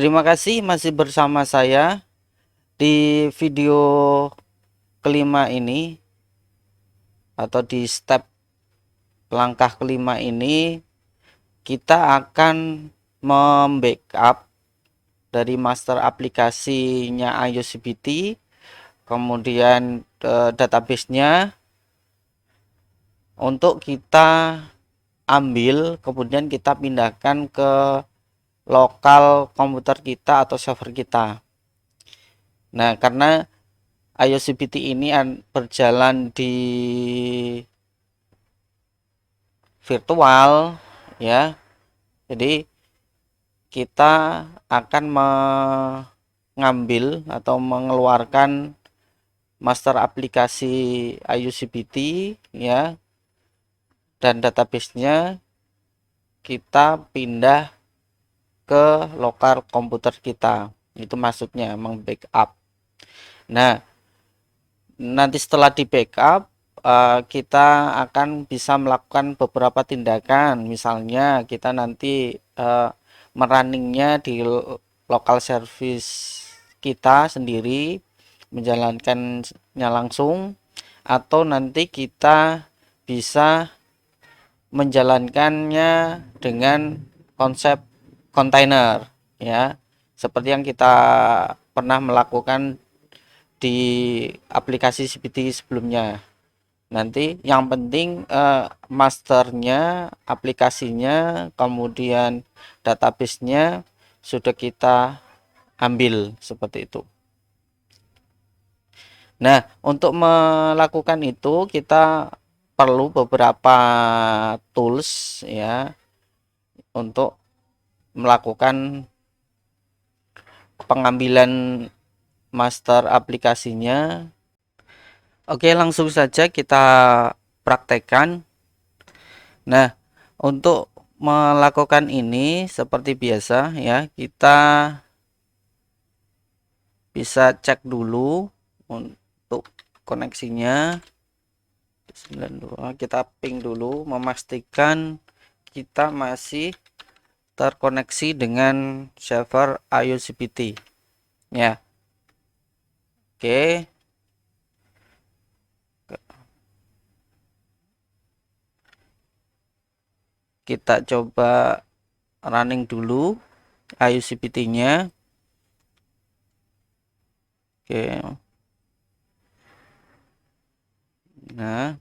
Terima kasih masih bersama saya di video kelima ini, atau di step langkah kelima ini kita akan membackup dari master aplikasinya IOCBT, kemudian database-nya untuk kita ambil, kemudian kita pindahkan ke lokal komputer kita atau server kita. Nah, karena IOCBT ini berjalan di virtual ya, jadi kita akan mengambil atau mengeluarkan master aplikasi IOCBT ya, dan database-nya kita pindah ke lokal komputer kita. Itu maksudnya meng-backup. Nah, nanti setelah di backup kita akan bisa melakukan beberapa tindakan. Misalnya kita nanti merunningnya di lokal service kita sendiri, menjalankannya langsung, atau nanti kita bisa menjalankannya dengan konsep kontainer ya, seperti yang kita pernah melakukan di aplikasi CBT sebelumnya. Nanti yang penting masternya, aplikasinya, kemudian database-nya sudah kita ambil seperti itu. Nah, untuk melakukan itu kita perlu beberapa tools ya untuk melakukan pengambilan master aplikasinya. Oke, langsung saja kita praktekkan. Nah, untuk melakukan ini seperti biasa ya, kita bisa cek dulu untuk koneksinya 92. Kita ping dulu, memastikan kita masih terkoneksi dengan server IOCBT ya. Oke, kita coba running dulu IOCBT-nya. Oke, nah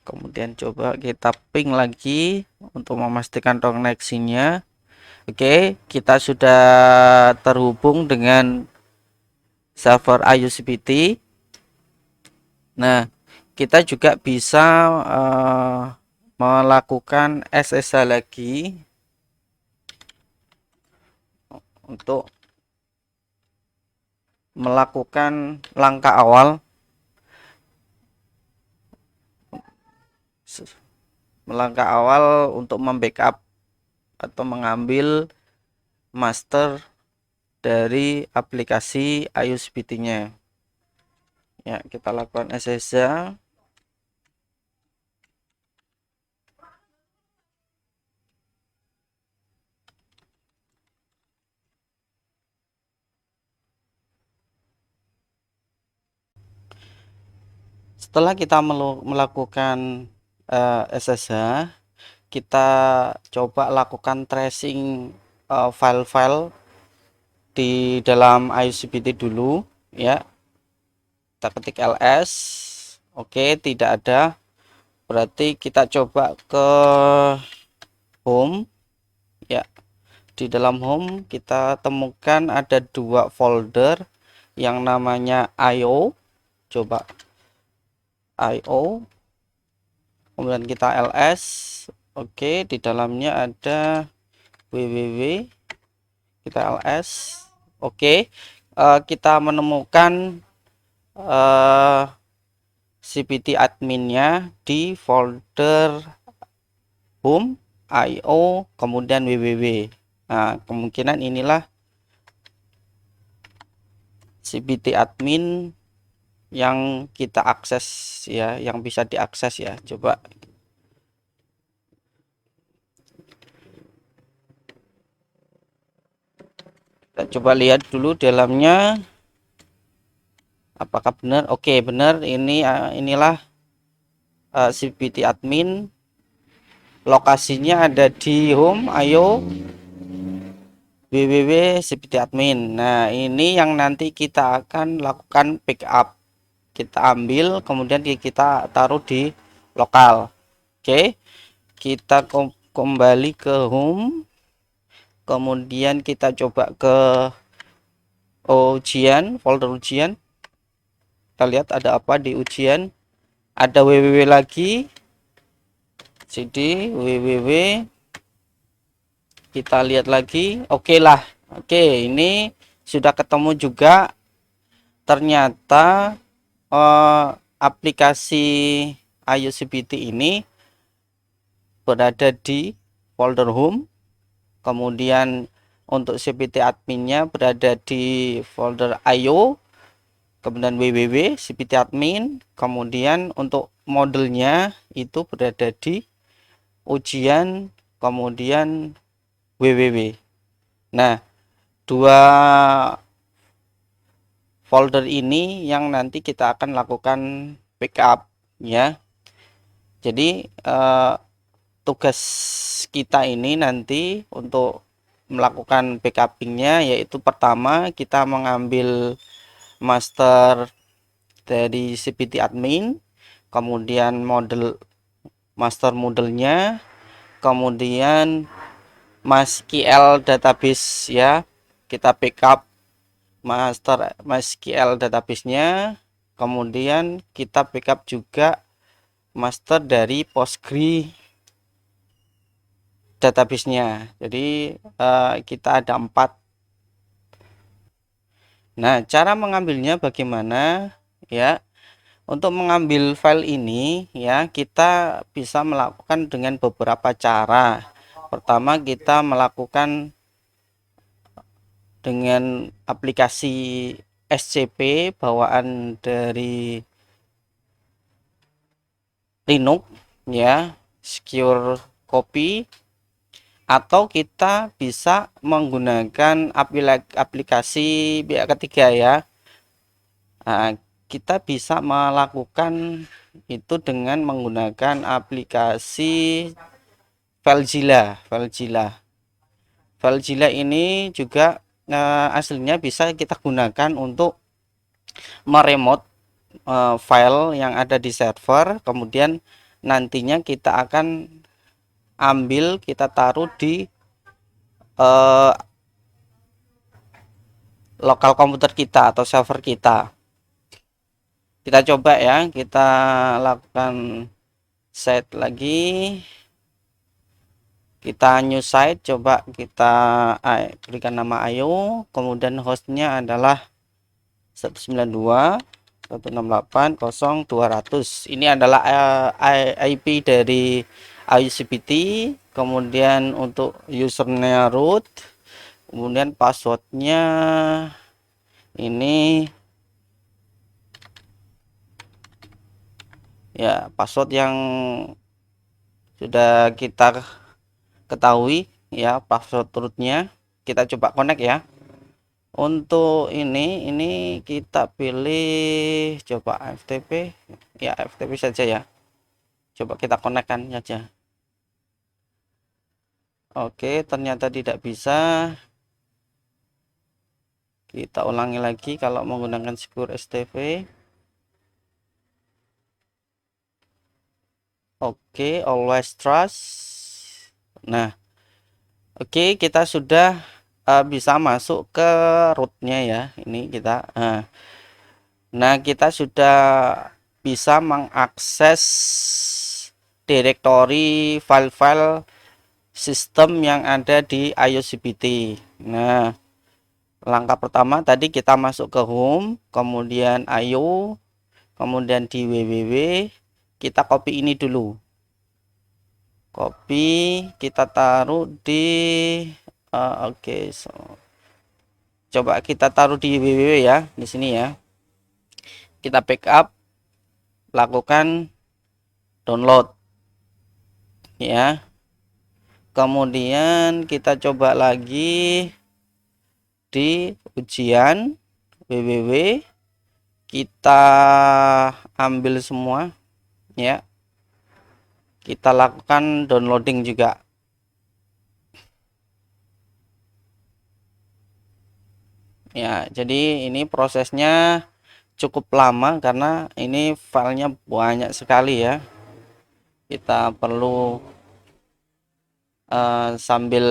kemudian coba kita ping lagi untuk memastikan koneksinya. Oke, kita sudah terhubung dengan server IOCBT. Nah, kita juga bisa melakukan SSH lagi untuk melakukan langkah awal untuk membackup atau mengambil master dari aplikasi IOCBT-nya. Ya, kita lakukan SSH. Setelah kita melakukan SSH, kita coba lakukan tracing file-file di dalam IOCBT dulu ya. Kita ketik ls, oke, tidak ada, berarti kita coba ke home ya. Di dalam home kita temukan ada dua folder yang namanya IO, coba IO, kemudian kita ls, oke, di dalamnya ada www, kita ls, oke. Kita menemukan CBT adminnya di folder home, IO, kemudian www. Nah, kemungkinan inilah CBT admin yang kita akses ya, yang bisa diakses ya. Coba kita coba lihat dulu dalamnya apakah benar. Oke, benar, ini inilah CPT admin, lokasinya ada di home ayo www CPT admin. Nah, ini yang nanti kita akan lakukan backup, kita ambil kemudian kita taruh di lokal. Oke, kita kembali ke home, kemudian kita coba ke ujian, folder ujian. Kita lihat ada apa di ujian, ada www lagi, cd www, kita lihat lagi. Oke lah, oke, ini sudah ketemu juga. Ternyata aplikasi IOCPT ini berada di folder home, kemudian untuk CPT adminnya berada di folder IO, kemudian www CPT admin, kemudian untuk modelnya itu berada di ujian, kemudian www. Nah, dua folder ini yang nanti kita akan lakukan backup ya. Jadi tugas kita ini nanti untuk melakukan backupingnya yaitu pertama kita mengambil master dari CPT admin, kemudian master modelnya, kemudian MySQL database ya, kita backup master MySQL database-nya, kemudian kita backup juga master dari Postgre database-nya. Jadi kita ada 4. Nah, cara mengambilnya bagaimana ya? Untuk mengambil file ini ya, kita bisa melakukan dengan beberapa cara. Pertama, kita melakukan dengan aplikasi SCP bawaan dari Linux ya, secure copy, atau kita bisa menggunakan aplikasi pihak ketiga ya. Nah, kita bisa melakukan itu dengan menggunakan aplikasi FileZilla ini juga aslinya bisa kita gunakan untuk meremote file yang ada di server, kemudian nantinya kita akan ambil, kita taruh di lokal komputer kita atau server kita. Kita coba ya, kita lakukan set lagi, kita new site, coba kita berikan nama ayo, kemudian hostnya adalah 192.168.0.200. Ini adalah IP dari ICPT. Kemudian untuk usernya root, kemudian passwordnya ini ya, password yang sudah kita ketahui ya, password rootnya. Kita coba connect ya. Untuk ini kita pilih coba FTP ya, FTP saja ya. Coba kita connect kan saja. Oke, ternyata tidak bisa. Kita ulangi lagi kalau menggunakan secure STP. Oke, always trust. Nah, oke, kita sudah bisa masuk ke rootnya ya. Ini kita nah, kita sudah bisa mengakses directory file-file sistem yang ada di IOCPT. Nah, langkah pertama tadi kita masuk ke home, kemudian IO, kemudian di www, kita copy ini dulu. Copy, kita taruh di oke, so coba kita taruh di www ya, di sini ya. kita backup, lakukan download ya. Kemudian kita coba lagi di ujian www, kita ambil semua ya, kita lakukan downloading juga ya. Jadi ini prosesnya cukup lama karena ini filenya banyak sekali ya. Kita perlu sambil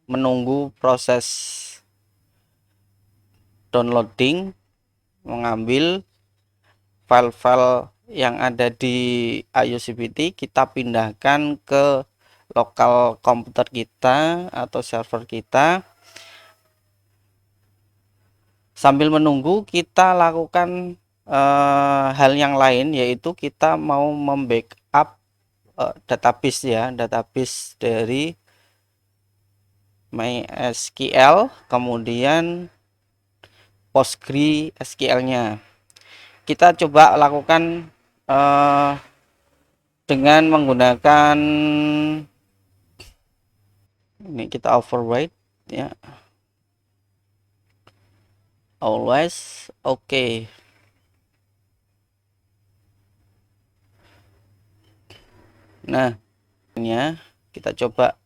menunggu proses downloading, mengambil file-file yang ada di IOCPT, kita pindahkan ke lokal komputer kita atau server kita. Sambil menunggu, kita lakukan hal yang lain, yaitu kita mau membackup database ya, database dari MySQL, kemudian PostgreSQL-nya. Kita coba lakukan dengan menggunakan ini, kita override ya, always oke. Nah, kita coba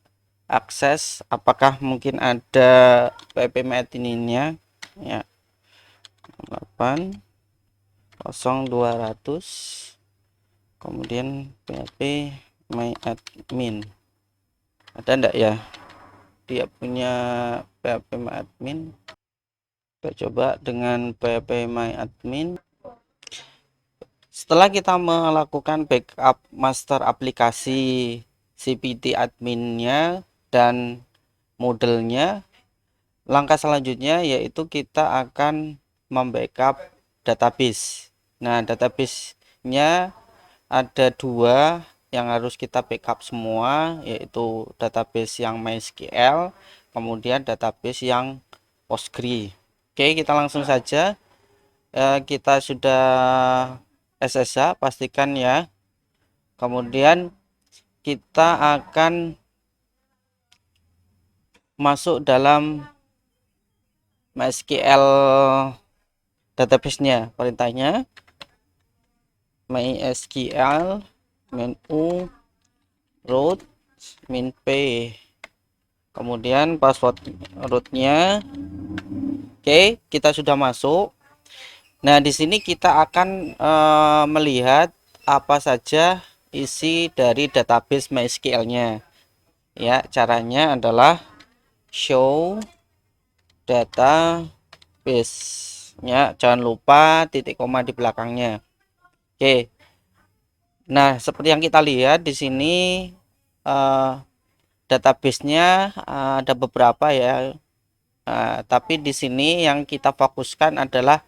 akses apakah mungkin ada PHP MyAdmin-nya ya, 80200, kemudian PHP MyAdmin, ada enggak ya dia punya PHP MyAdmin. Kita coba dengan PHP MyAdmin. Setelah kita melakukan backup master aplikasi CPT adminnya dan modelnya, langkah selanjutnya yaitu kita akan membackup database. Nah, database-nya ada dua yang harus kita backup semua, yaitu database yang MySQL, kemudian database yang Postgre. Oke, kita langsung saja. Kita sudah SSH, pastikan ya. Kemudian kita akan masuk dalam MySQL database-nya. Perintahnya MySQL -u root -p, kemudian password rootnya. Oke, kita sudah masuk. Nah, di sini kita akan melihat apa saja isi dari database MySQL-nya. Ya, caranya adalah show database. Ya, jangan lupa titik koma di belakangnya. Oke. Nah, seperti yang kita lihat di sini database-nya ada beberapa ya. Tapi di sini yang kita fokuskan adalah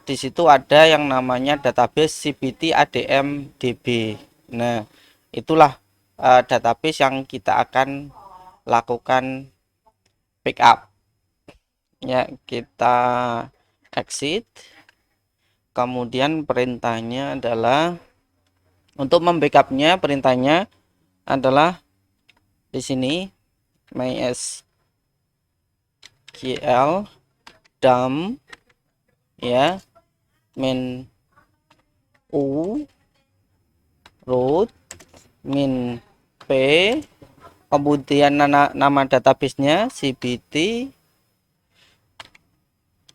di situ ada yang namanya database CPT ADM DB. Nah, itulah database yang kita akan lakukan backup. Ya, kita exit. Kemudian perintahnya adalah untuk membackupnya, perintahnya adalah di sini MySQL dump ya, min u root min p, kemudian nama databasenya cpt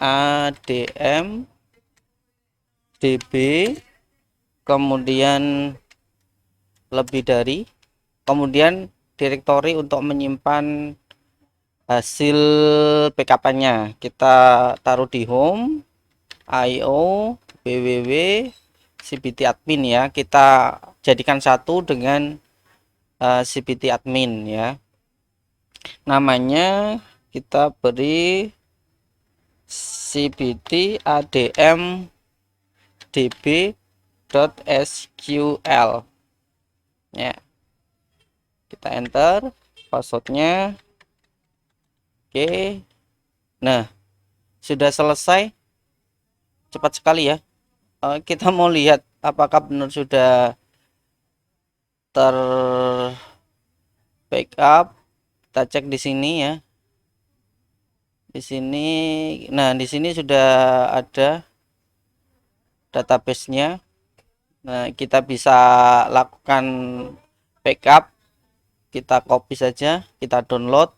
adm db, kemudian lebih dari, kemudian direktori untuk menyimpan hasil backup-nya kita taruh di home io www cpt admin ya, kita jadikan satu dengan cpt admin ya. Namanya kita beri cpt adm db.sql ya. Kita enter passwordnya. Oke, nah sudah selesai, cepat sekali ya. kita mau lihat apakah benar sudah ter backup. Kita cek di sini ya. Di sini, nah di sini sudah ada database-nya. Nah, kita bisa lakukan backup. Kita copy saja, kita download,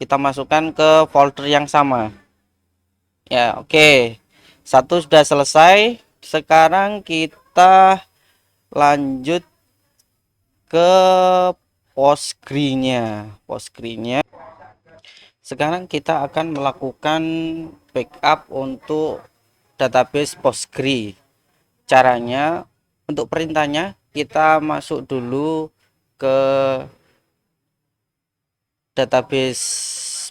kita masukkan ke folder yang sama. Ya, oke. Satu sudah selesai. Sekarang kita lanjut ke Postgre-nya. Sekarang kita akan melakukan backup untuk database Postgre. Caranya, untuk perintahnya kita masuk dulu ke database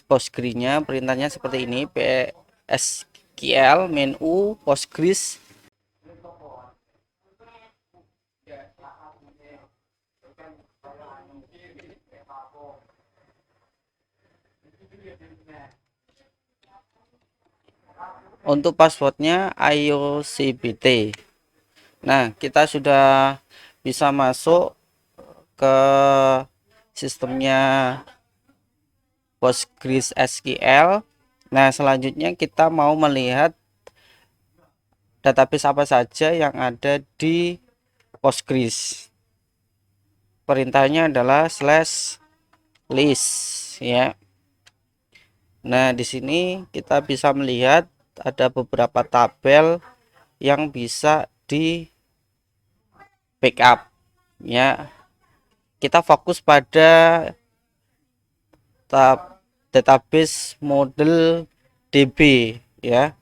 Postgre-nya. Perintahnya seperti ini, PSQL menu Postgres. Untuk passwordnya IOCBT. Nah, kita sudah bisa masuk ke sistemnya Postgres SQL. Nah, selanjutnya kita mau melihat database apa saja yang ada di Postgres. Perintahnya adalah /list ya. Nah, di sini kita bisa melihat ada beberapa tabel yang bisa di backup ya. Kita fokus pada database model DB ya.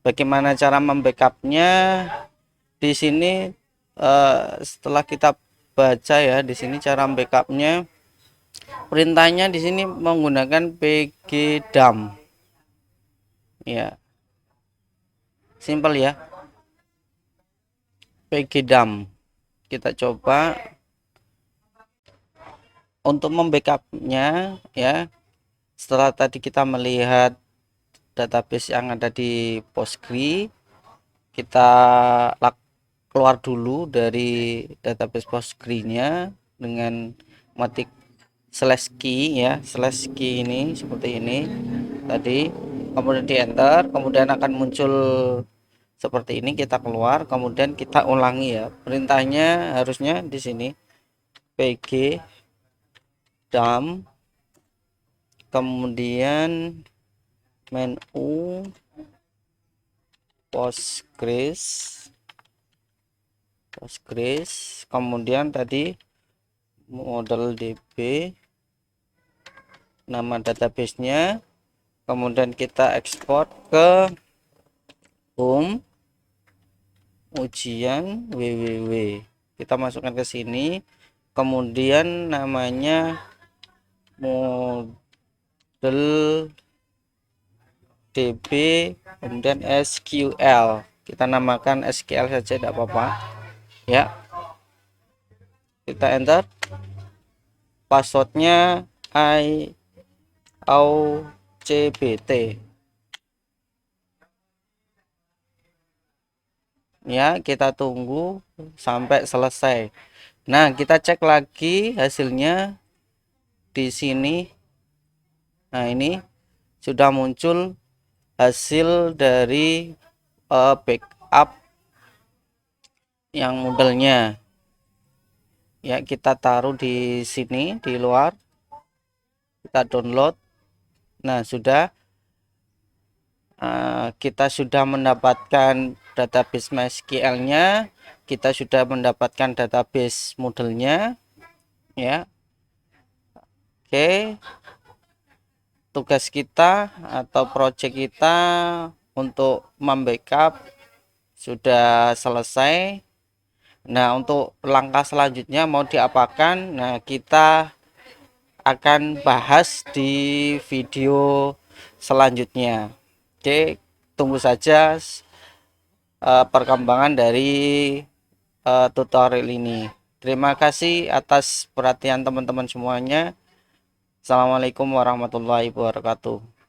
Bagaimana cara membackupnya? Di sini setelah kita baca ya, di sini cara backupnya, perintahnya di sini menggunakan pgdump ya, simple ya, pgdump. Kita coba untuk membackupnya ya. Setelah tadi kita melihat database yang ada di Postgre, kita keluar dulu dari database Postgre-nya dengan ketik /key ya, /key ini seperti ini tadi, kemudian di enter, kemudian akan muncul seperti ini. Kita keluar, kemudian kita ulangi ya. Perintahnya harusnya di sini pg dump, kemudian menu Postgres, kemudian tadi model DB, nama databasenya, kemudian kita ekspor ke home ujian www. Kita masukkan ke sini, kemudian namanya model DB, kemudian SQL. Kita namakan SQL saja, tidak apa-apa ya. Kita enter, passwordnya IOCBT ya. Kita tunggu sampai selesai. Nah, kita cek lagi hasilnya di sini. Nah, ini sudah muncul hasil dari backup yang modelnya ya. Kita taruh di sini di luar, kita download. Nah, sudah kita sudah mendapatkan database MySQL-nya, kita sudah mendapatkan database modelnya ya. Oke, tugas kita atau project kita untuk membackup sudah selesai. Nah, untuk langkah selanjutnya mau diapakan? Nah, kita akan bahas di video selanjutnya. Oke, tunggu saja perkembangan dari tutorial ini. Terima kasih atas perhatian teman-teman semuanya. Assalamualaikum warahmatullahi wabarakatuh.